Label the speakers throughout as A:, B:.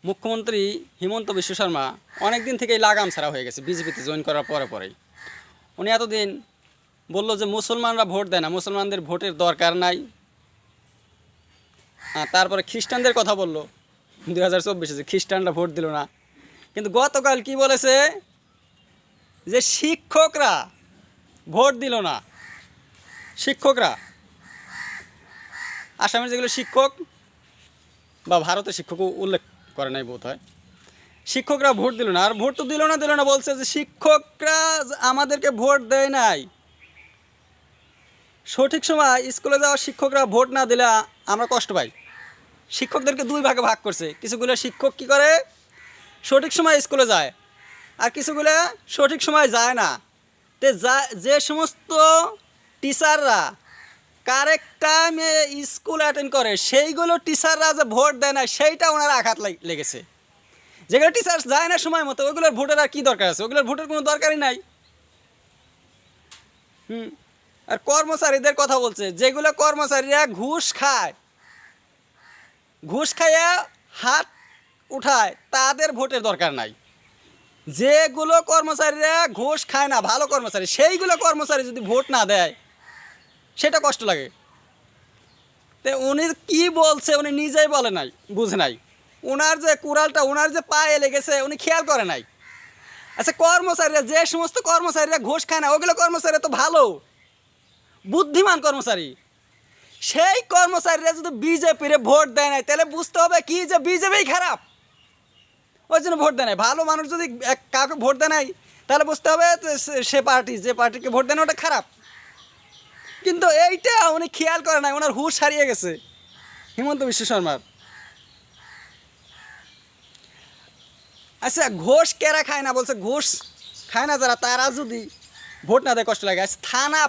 A: মুখ্যমন্ত্রী হিমন্ত বিশ্ব শর্মা অনেক দিন থেকেই লাগাম ছাড়া হয়ে গেছে বিজেপিতে জয়েন করার পরেই। উনি এতদিন বলল যে মুসলমানরা ভোট দেয় না, মুসলমানদের ভোটের দরকার নাই। তারপরে খ্রিস্টানদের কথা বলল 2024-এ যে খ্রিস্টানরা ভোট দিল না। কিন্তু গতকাল কি বলেছে যে শিক্ষকরা ভোট দিল না। শিক্ষকরা, আসামের যেগুলো শিক্ষক বা ভারতের শিক্ষকও উল্লেখ করে নাই বোধ হয়, শিক্ষকরা ভোট দিল না। আর ভোট তো দিল না বলছে যে শিক্ষকরা আমাদেরকে ভোট দেয় নাই। সঠিক সময় স্কুলে যাওয়া শিক্ষকরা ভোট না দিলে আমরা কষ্ট পাই। শিক্ষকদেরকে দুই ভাগে ভাগ করছে। কিছুগুলো শিক্ষক কি করে, সঠিক সময় স্কুলে যায়, আর কিছুগুলো সঠিক সময় যায় না। যে সমস্ত টিচাররা কারেক্ট টাইমে স্কুল অ্যাটেন্ড করে সেইগুলো টিচাররা যে ভোট দেয় না, সেইটা ওনার আঘাত লেগেছে। যেগুলো টিচার যায় না সময় মতো, ওইগুলোর ভোটের আর কী দরকার আছে? ওইগুলোর ভোটের কোনো দরকারই নাই। আর কর্মচারীদের কথা বলছে, যেগুলো কর্মচারীরা ঘুষ খাইয়া হাত উঠায়, তাদের ভোটের দরকার নাই। যেগুলো কর্মচারীরা ঘুষ খায় না, ভালো কর্মচারী, সেইগুলো কর্মচারী যদি ভোট না দেয় সেটা কষ্ট লাগে। তো উনি কি বলছে উনি নিজেই বলে নাই, বুঝে নাই। ওনার যে কুড়ালটা ওনার যে পায়ে লেগেছে উনি খেয়াল করে নাই। আচ্ছা, কর্মচারীরা, যে সমস্ত কর্মচারীরা ঘুষ খায় না, ওগুলো কর্মচারী তো ভালো বুদ্ধিমান কর্মচারী। সেই কর্মচারীরা যদি বিজেপির ভোট দেয় নাই, তাহলে বুঝতে হবে কি যে বিজেপি খারাপ, ওই জন্য ভোট দেয় নাই। ভালো মানুষ যদি কাউকে ভোট দেয় নাই, তাহলে বুঝতে হবে সে পার্টি, যে পার্টিকে ভোট দেয় না ওটা খারাপ। কিন্তু এইটা উনি খেয়াল করে নাই, ওনার হুঁশ হারিয়ে গেছে হিমন্ত বিশ্ব শর্মার। আচ্ছা, ঘোষ কেরা খায় না বলছে? ঘোষ খায় না যারা, তারা যদি ভোট না দেয় কষ্ট লাগে। আচ্ছা, থানা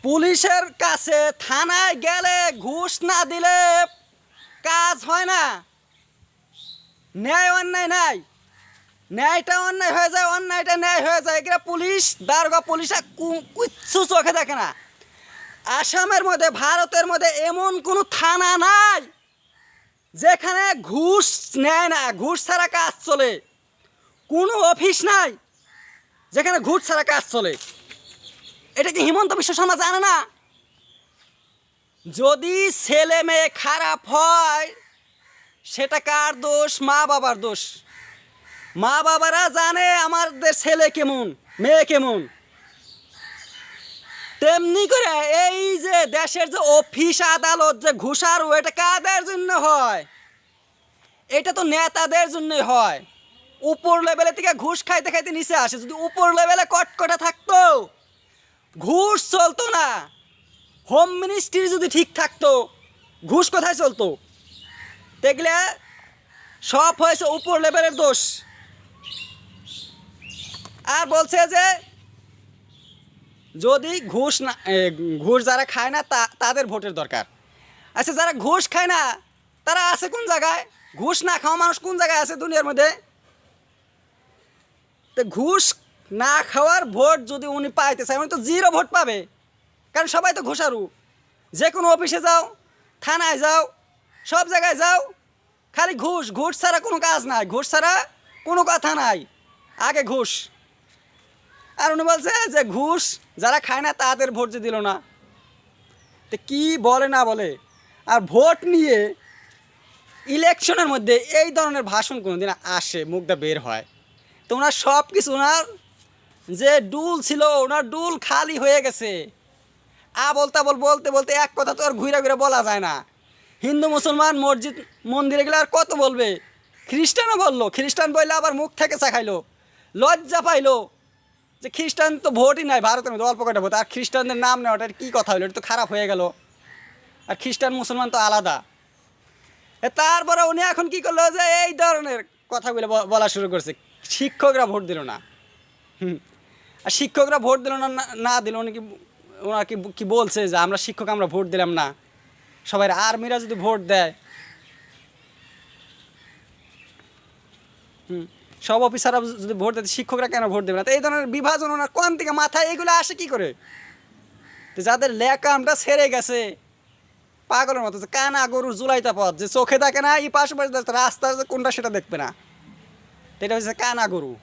A: পুলিশের কাছে থানায় গেলে ঘুষ না দিলে কাজ হয় না। ন্যায় অন্যায় নাই, ন্যায়টা অন্যায় হয়ে যায়, অন্যায়টা ন্যায় হয়ে যায়। এগুলো পুলিশ দারোগা পুলিশ কিচ্ছু চোখে দেখে না। আসামের মধ্যে, ভারতের মধ্যে এমন কোনো থানা নাই যেখানে ঘুষ নেয় না, ঘুষ ছাড়া কাজ চলে। কোনো অফিস নাই যেখানে ঘুষ ছাড়া কাজ চলে। এটা কি হিমন্ত বিশ্ব শর্মা জানে না? যদি ছেলে মেয়ে খারাপ হয় সেটা কার দোষ? মা বাবার দোষ। মা বাবারা জানে আমাদের ছেলে কেমন, মেয়ে কেমন। তেমনি করে এই যে দেশের যে অফিস আদালত যে ঘুষারু, এটা কাদের জন্য হয়? এটা তো নেতাদের জন্যই হয়। উপর লেভেলে থেকে ঘুষ খাইতে খাইতে নিচে আসে। যদি উপর লেভেলে কটকটা থাকতো, ঘুষ চলতো না। হোম মিনিস্ট্রি যদি ঠিক থাকতো, ঘুষ কোথায় চলতো? দেখলে সব হয়েছে উপর লেভেলের দোষ। আর বলছে যে যদি ঘুষ যারা খায় না তাদের ভোটের দরকার। আচ্ছা, যারা ঘুষ খায় না তারা আছে কোন জায়গায়? ঘুষ না খাওয়া মানুষ কোন জায়গায় আছে দুনিয়ার মধ্যে? তো ঘুষ না খাওয়ার ভোট যদি উনি পাইতে চায়, উনি তো জিরো ভোট পাবে। কারণ সবাই তো ঘুষারু। যে কোনো অফিসে যাও, থানায় যাও, সব জায়গায় যাও, খালি ঘুষ ছাড়া কোনো কাজ নাই, ঘুষ ছাড়া কোনো কথা নাই, আগে ঘুষ। আর উনি বলছে যে ঘুষ যারা খায় না তাদের ভোট যে দিল না। তো কী বলে না বলে। আর ভোট নিয়ে ইলেকশনের মধ্যে এই ধরনের ভাষণ কোনো দিন আসে, মুখটা বের হয়। তো ওনার সব কিছু, ওনার যে ডুল ছিল, ওনার ডুল খালি হয়ে গেছে। বলতে বলতে এক কথা তো আর ঘুরে বলা যায় না। হিন্দু মুসলমান মসজিদ মন্দির এগুলো আর কত বলবে? খ্রিস্টানও বললো, খ্রিস্টান বললে আবার মুখ থেকে চাখাইলো, লজ্জা পাইলো যে খ্রিস্টান তো ভোটই নাই ভারতের মধ্যে, অল্প কটা ভোট। আর খ্রিস্টানদের নাম নেওয়াটা কী কথা হইলো? এটা তো খারাপ হয়ে গেল। আর খ্রিস্টান মুসলমান তো আলাদা। তারপরে উনি এখন কি করলো যে এই ধরনের কথাগুলো বলা শুরু করছে, শিক্ষকরা ভোট দিল না। আর শিক্ষকরা ভোট দিল না দিল, উনি ওনার কি বলছে যে আমরা শিক্ষক, আমরা ভোট দিলাম না। সবাই আর্মিরা যদি ভোট দেয়, সব অফিসাররা যদি ভোট দেয়, শিক্ষকরা কেন ভোট দেবে না? তো এই ধরনের বিভাজন ওনার কোন থেকে মাথায় এগুলো আসে কি করে? তো যাদের লেখা আমরা ছেড়ে গেছে, পাগলের মতো, যে কানা গরুর জুলাইতা পথ, যে চোখে দেখে না এই পাশে পাশে রাস্তা যে কোনটা সেটা দেখবে না, এটা হচ্ছে কানা গরু।